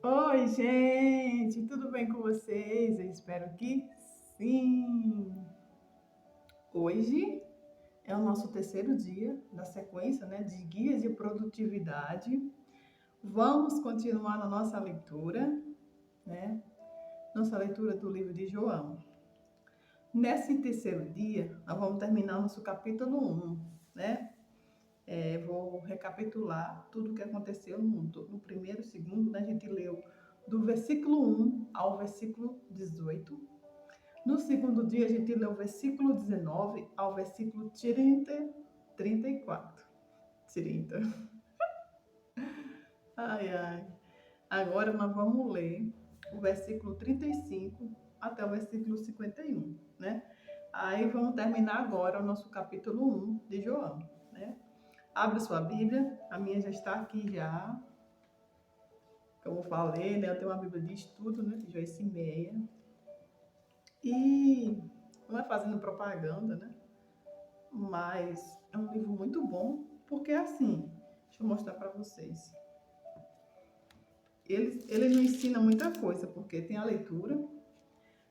Oi, gente, tudo bem com vocês? Eu espero que sim. Hoje é o nosso terceiro dia da sequência, de guias de produtividade. Vamos continuar na nossa leitura, né? Nossa leitura do livro de João. Nesse terceiro dia, nós vamos terminar nosso capítulo 1, né? Vou recapitular tudo o que aconteceu no primeiro, segundo, né? A gente leu do versículo 1 ao versículo 18. No segundo dia, a gente leu o versículo 19 ao versículo 34. 30. Ai, ai. Agora nós vamos ler o versículo 35 até o versículo 51, né? Aí vamos terminar agora o nosso capítulo 1 de João, né? Abre sua Bíblia, a minha já está aqui já. Como eu falei, né? Eu tenho uma Bíblia de estudo, né? De Joyce Meyer. E não é fazendo propaganda, né? Mas é um livro muito bom, porque assim, deixa eu mostrar para vocês. Ele não ensina muita coisa, porque tem a leitura,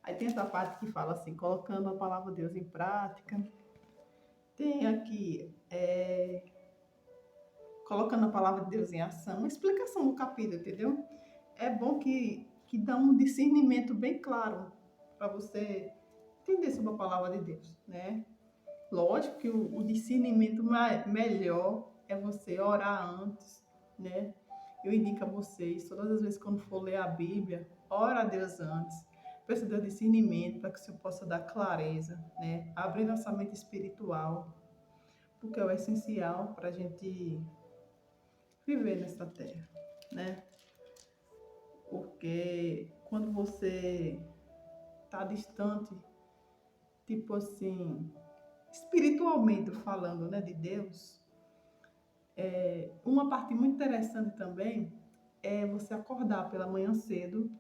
aí tem essa parte que fala assim, colocando a palavra de Deus em prática. Tem aqui, colocando a palavra de Deus em ação, uma explicação do capítulo, entendeu? É bom que dá um discernimento bem claro para você entender sobre a palavra de Deus, né? Lógico que o discernimento melhor é você orar antes, né? Eu indico a vocês, todas as vezes quando for ler a Bíblia, ora a Deus antes. Peça Deus discernimento para que o Senhor possa dar clareza, né? Abrir nossa mente espiritual, porque é o essencial para a gente viver nessa terra, né? Porque quando você está distante, tipo assim, espiritualmente falando, né, de Deus, uma parte muito interessante também é você acordar pela manhã cedo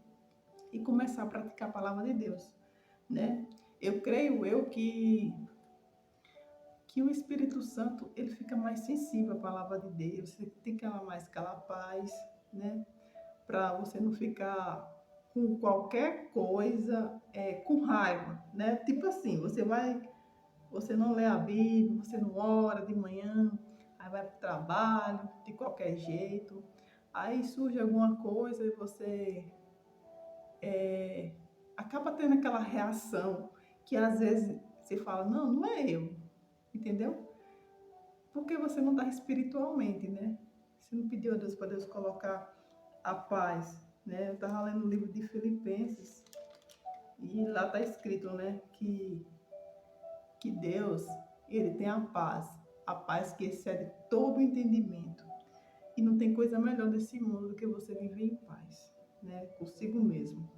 e começar a praticar a palavra de Deus, né? Eu creio que o Espírito Santo, ele fica mais sensível à palavra de Deus, você tem que amar mais aquela paz, né? Para você não ficar com qualquer coisa, com raiva, né? Tipo assim, você não lê a Bíblia, você não ora de manhã, aí vai para o trabalho de qualquer jeito, aí surge alguma coisa e você acaba tendo aquela reação que às vezes você fala, não, não é eu, entendeu? Porque você não está espiritualmente, né? Você não pediu a Deus para Deus colocar a paz, né? Eu estava lendo o livro de Filipenses e lá está escrito, né, que Deus, ele tem a paz que excede todo o entendimento. E não tem coisa melhor desse mundo do que você viver em paz, né, consigo mesmo.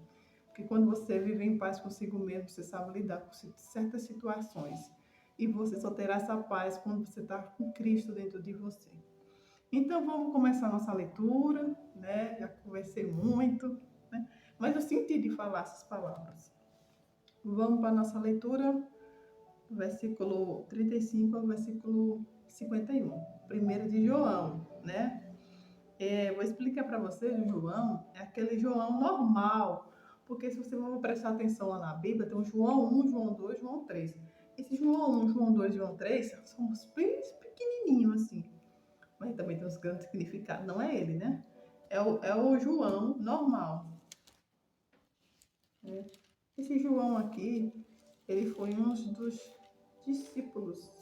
Porque quando você vive em paz consigo mesmo, você sabe lidar com certas situações. E você só terá essa paz quando você está com Cristo dentro de você. Então vamos começar a nossa leitura, né? Já conversei muito, né? Mas eu senti de falar essas palavras. Vamos para a nossa leitura, versículo 35 ao versículo 51. Primeiro de João, né? Vou explicar para vocês, o João é aquele João normal, porque se você for prestar atenção lá na Bíblia, tem o João 1, João 2, João 3. Esse João 1, João 2, João 3 são os bem pequenininhos assim, mas também tem uns grandes significados. Não é ele, né? É o João normal, né? Esse João aqui, ele foi um dos discípulos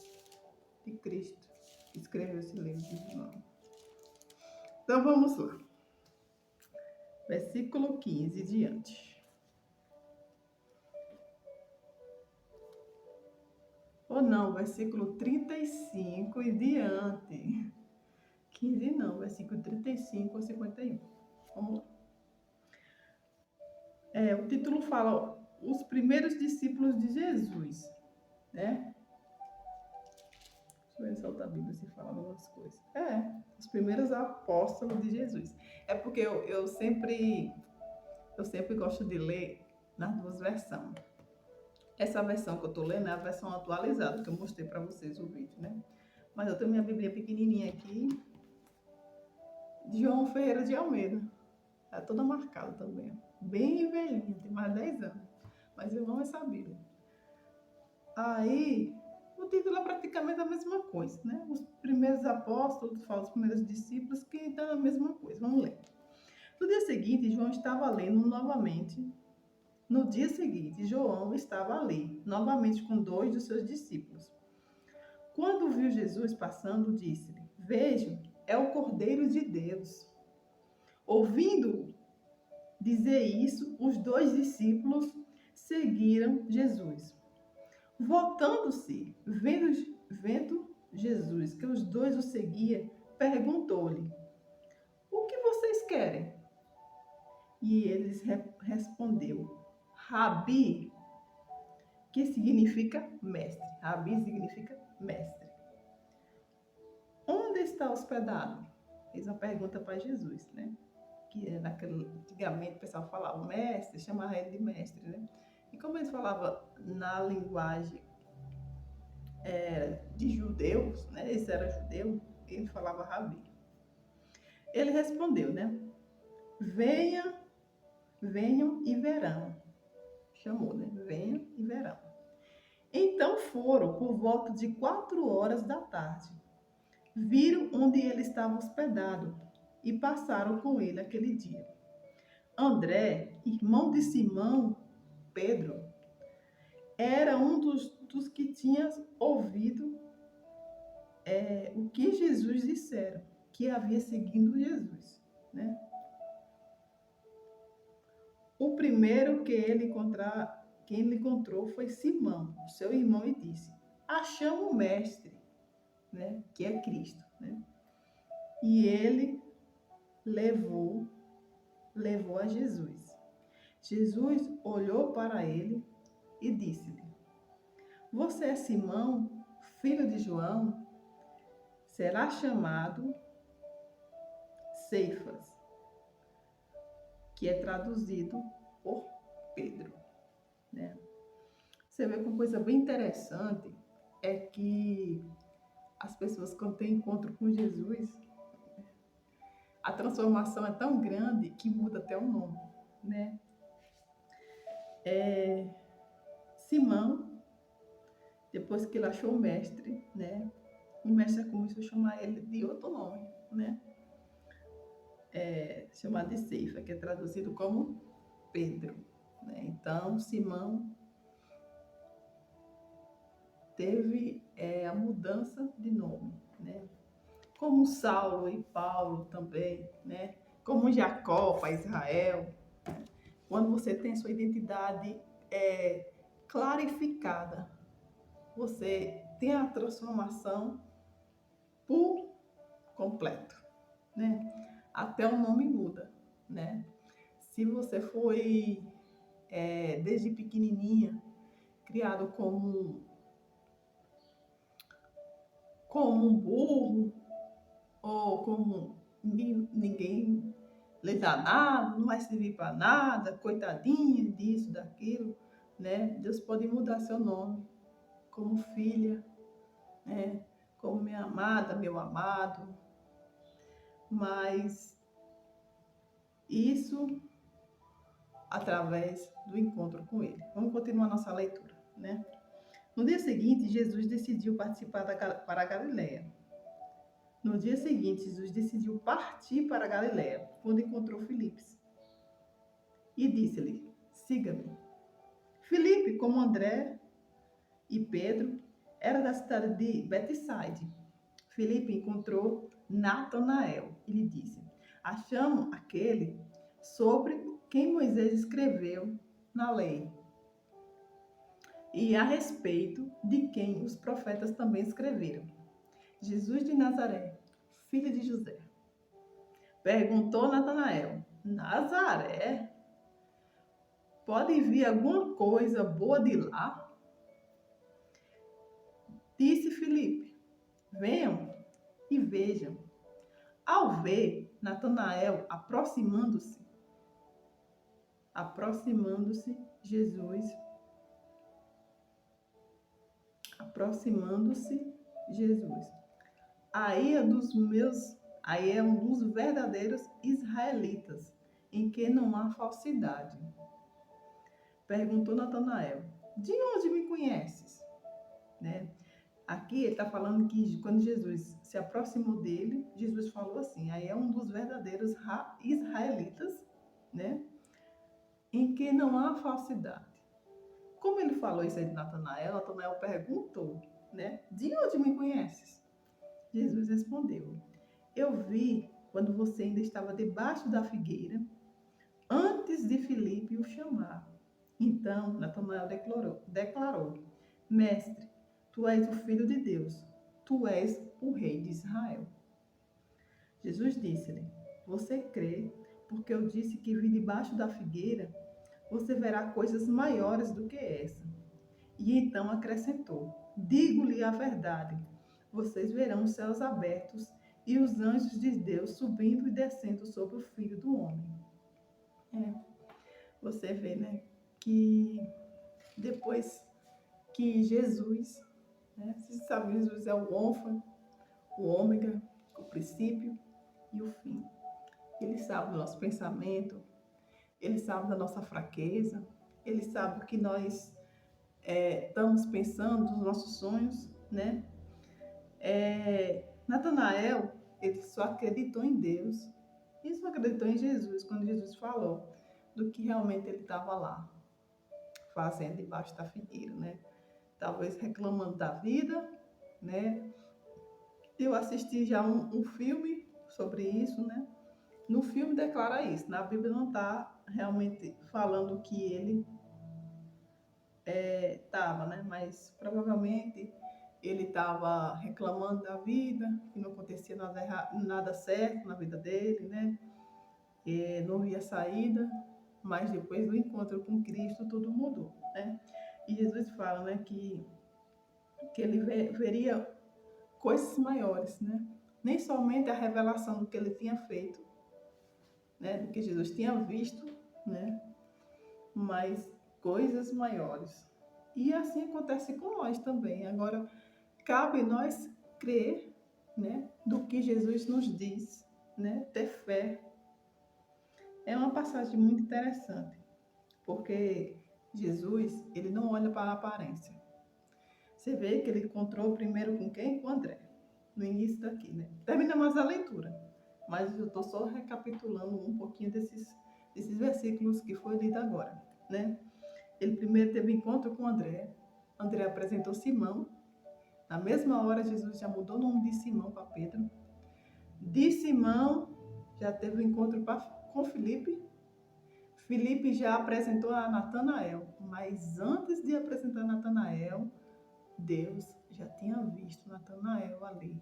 de Cristo que escreveu esse livro de João. Então vamos lá. Versículo 15 diante. Ou não, versículo 35 e diante. 15 não, versículo 35 a 51. Vamos lá. O título fala os primeiros discípulos de Jesus, né? Deixa eu ver se a Bíblia se fala algumas coisas. Os primeiros apóstolos de Jesus. É porque eu sempre gosto de ler nas duas versões. Essa versão que eu tô lendo é a versão atualizada, que eu mostrei para vocês o vídeo, né? Mas eu tenho minha Bíblia pequenininha aqui, de João Ferreira de Almeida. Ela é toda marcada também. Bem velhinha, tem mais de 10 anos. Mas eu amo essa Bíblia. Aí, o título é praticamente a mesma coisa, né? Os primeiros apóstolos, falam os primeiros discípulos, que então é a mesma coisa. Vamos ler. No dia seguinte, João estava lendo novamente. No dia seguinte, João estava ali, novamente com 2 dos seus discípulos. Quando viu Jesus passando, disse-lhe: Vejam, é o Cordeiro de Deus. Ouvindo dizer isso, os 2 discípulos seguiram Jesus. Voltando-se, vendo Jesus que os 2 o seguiam, perguntou-lhe: O que vocês querem? E eles respondeu: Rabi, que significa mestre. Rabi significa mestre. Onde está hospedado? Fez uma pergunta para Jesus, né? Que antigamente o pessoal falava mestre, chamava ele de mestre, né? E como eles falavam na linguagem de judeus, né? Esse era judeu, ele falava Rabi. Ele respondeu, né? Venham e verão. Chamou, né? Venham e verão. Então foram por volta de 4 horas da tarde. Viram onde ele estava hospedado e passaram com ele aquele dia. André, irmão de Simão, Pedro, era um dos que tinha ouvido o que Jesus dissera, que havia seguido Jesus, né? O primeiro que quem ele encontrou foi Simão, seu irmão, e disse: Achamos o mestre, né? Que é Cristo, né? E ele levou a Jesus. Jesus olhou para ele e disse-lhe: Você é Simão, filho de João? Será chamado Cefas, que é traduzido por Pedro, né? Você vê que uma coisa bem interessante é que as pessoas, quando têm encontro com Jesus, a transformação é tão grande que muda até o nome, né? Simão, depois que ele achou o mestre, né? O mestre começou a chamar ele de outro nome, né? Chamado de Ceifa, que é traduzido como Pedro, né? Então, Simão teve a mudança de nome, né? Como Saulo e Paulo também, né? Como Jacó para Israel. Quando você tem sua identidade clarificada, você tem a transformação por completo, né? Até o nome muda, né? Se você foi desde pequenininha criado como um burro, ou como ninguém lhe dá nada, não vai servir para nada, coitadinha disso, daquilo, né? Deus pode mudar seu nome como filha, né? Como minha amada, meu amado, mas isso através do encontro com Ele. Vamos continuar nossa leitura, né? No dia seguinte, Jesus decidiu participar para a Galileia. No dia seguinte, Jesus decidiu partir para a Galileia, quando encontrou Filipe. E disse-lhe: Siga-me. Filipe, como André e Pedro, era da cidade de Betsaide. Filipe encontrou Natanael e lhe disse: Achamos aquele sobre quem Moisés escreveu na lei, e a respeito de quem os profetas também escreveram. Jesus de Nazaré, filho de José. Perguntou Natanael: Nazaré? Pode vir alguma coisa boa de lá? Disse Filipe: Venham e vejam. Ao ver Natanael aproximando-se Jesus, aí é um dos verdadeiros israelitas em que não há falsidade. Perguntou Natanael: de onde me conheces? Né? Aqui ele está falando que quando Jesus se aproximou dele, Jesus falou assim, aí é um dos verdadeiros israelitas, né? Em que não há falsidade. Como ele falou isso aí de Natanael, Natanael perguntou, né? De onde me conheces? Jesus respondeu: eu vi quando você ainda estava debaixo da figueira, antes de Filipe o chamar. Então, Natanael declarou: Mestre, tu és o Filho de Deus, tu és o Rei de Israel. Jesus disse-lhe: você crê, porque eu disse que vi debaixo da figueira? Você verá coisas maiores do que essa. E então acrescentou: digo-lhe a verdade, vocês verão os céus abertos e os anjos de Deus subindo e descendo sobre o Filho do Homem. Você vê, né, que depois que Jesus, né, você sabe, Jesus é o alfa, o ômega, o princípio e o fim. Ele sabe do nosso pensamento, ele sabe da nossa fraqueza, ele sabe o que nós estamos pensando, dos nossos sonhos, né? Natanael, ele só acreditou em Deus e só acreditou em Jesus quando Jesus falou do que realmente ele estava lá fazendo debaixo da figueira, né? Talvez reclamando da vida, né? Eu assisti já um filme sobre isso, né? No filme declara isso, na Bíblia não está realmente falando que ele estava, né? Mas provavelmente ele estava reclamando da vida, que não acontecia nada certo na vida dele, né? E não via saída, mas depois do encontro com Cristo tudo mudou, né? E Jesus fala, né, que ele veria coisas maiores, né? Nem somente a revelação do que ele tinha feito, né, do que Jesus tinha visto, né? Mas coisas maiores. E assim acontece com nós também. Agora, cabe nós crer, né, do que Jesus nos diz, né? Ter fé. É uma passagem muito interessante, porque Jesus, ele não olha para a aparência. Você vê que ele encontrou primeiro com quem? Com André, no início daqui, né? Terminamos a leitura, mas eu estou só recapitulando um pouquinho desses versículos que foi lido agora, né? Ele primeiro teve encontro com André, André apresentou Simão, na mesma hora Jesus já mudou o nome de Simão para Pedro, de Simão já teve o encontro com Filipe, Filipe já apresentou a Natanael, mas antes de apresentar Natanael, Deus já tinha visto Natanael ali,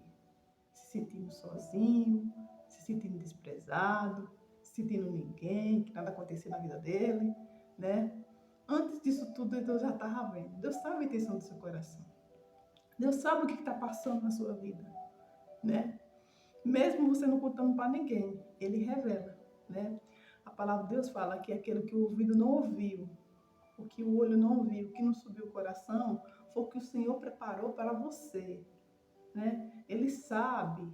se sentindo sozinho, se sentindo desprezado, se sentindo ninguém, que nada acontecia na vida dele, né? Antes disso tudo, Deus já estava vendo. Deus sabe a intenção do seu coração. Deus sabe o que está passando na sua vida, né? Mesmo você não contando para ninguém, Ele revela, né? A palavra de Deus fala que aquilo que o ouvido não ouviu, o que o olho não viu, o que não subiu o coração, foi o que o Senhor preparou para você, né? Ele sabe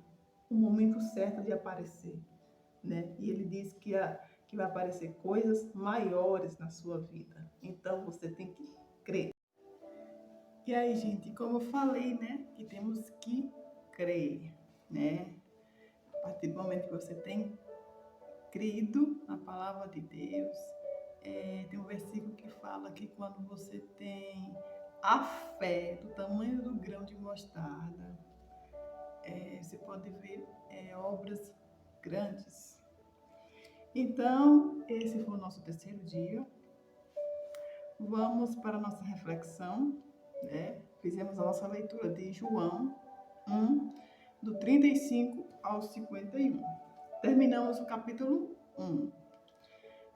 o momento certo de aparecer, né? E Ele diz que vai aparecer coisas maiores na sua vida. Então, você tem que crer. E aí, gente, como eu falei, né? Que temos que crer, né? A partir do momento que você tem crido na palavra de Deus, tem um versículo que fala que quando você tem a fé do tamanho do grão de mostarda, você pode ver obras grandes. Então, esse foi o nosso terceiro dia. Vamos para a nossa reflexão, né? Fizemos a nossa leitura de João 1, do 35 ao 51. Terminamos o capítulo 1.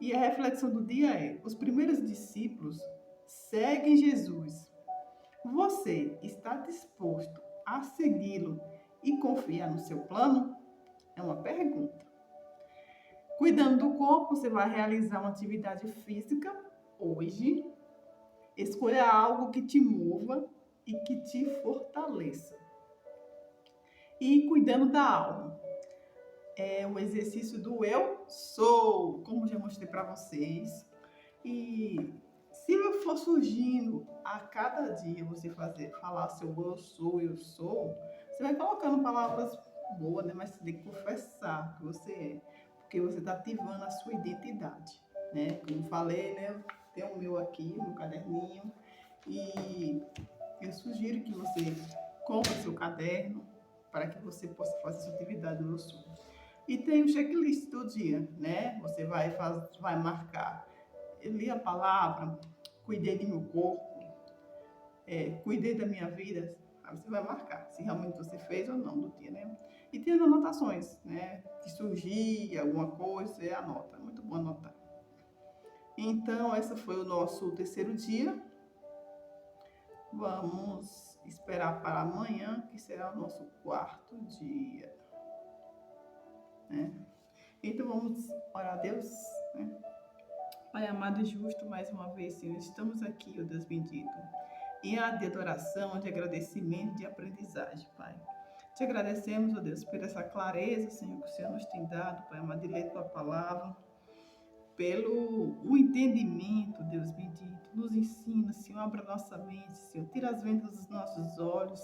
E a reflexão do dia é: os primeiros discípulos seguem Jesus. Você está disposto a segui-lo e confiar no seu plano? É uma pergunta. Cuidando do corpo, você vai realizar uma atividade física hoje. Escolha algo que te mova e que te fortaleça. E cuidando da alma. é o exercício do eu sou, como já mostrei para vocês. E se eu for surgindo a cada dia você falar seu eu sou, você vai colocando palavras boas, né? Mas você tem que confessar que você é, porque você está ativando a sua identidade, né? Como falei, né? Eu tenho o meu aqui, no caderninho, e eu sugiro que você compre seu caderno para que você possa fazer sua atividade do eu sou. E tem o checklist do dia, né? Você vai marcar. Eu li a palavra, cuidei do meu corpo, cuidei da minha vida. Aí você vai marcar se realmente você fez ou não do dia, né? E tem as anotações, né? Que surgir alguma coisa, você anota. É muito bom anotar. Então, esse foi o nosso terceiro dia. Vamos esperar para amanhã, que será o nosso quarto dia, né? Então, vamos orar a Deus, né? Pai amado e justo, mais uma vez, Senhor, estamos aqui, ó Deus bendito, em ato de adoração, de agradecimento, de aprendizagem, Pai. Te agradecemos, ó Deus, por essa clareza, Senhor, que o Senhor nos tem dado, Pai amado, de ler Tua palavra, pelo o entendimento, Deus bendito. Nos ensina, Senhor, abra nossa mente, Senhor, tira as vendas dos nossos olhos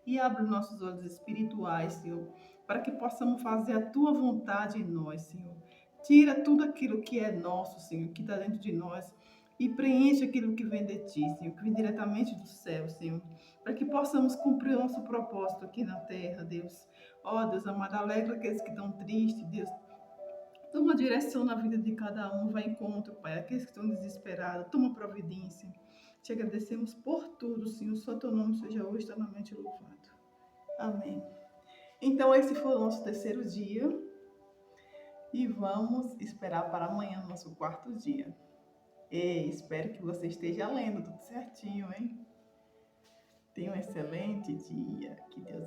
e abre os nossos olhos espirituais, Senhor, para que possamos fazer a Tua vontade em nós, Senhor. Tira tudo aquilo que é nosso, Senhor, que está dentro de nós e preenche aquilo que vem de Ti, Senhor, que vem diretamente do céu, Senhor, para que possamos cumprir o nosso propósito aqui na terra, Deus. Ó, Deus amado, alegra aqueles que estão tristes, Deus. Toma direção na vida de cada um, vai em encontro, Pai, aqueles que estão desesperados, toma providência. Te agradecemos por tudo, Senhor, só Teu nome seja hoje eternamente louvado. Amém. Então, esse foi o nosso terceiro dia e vamos esperar para amanhã, nosso quarto dia. E espero que você esteja lendo tudo certinho, hein? Tenha um excelente dia. Que Deus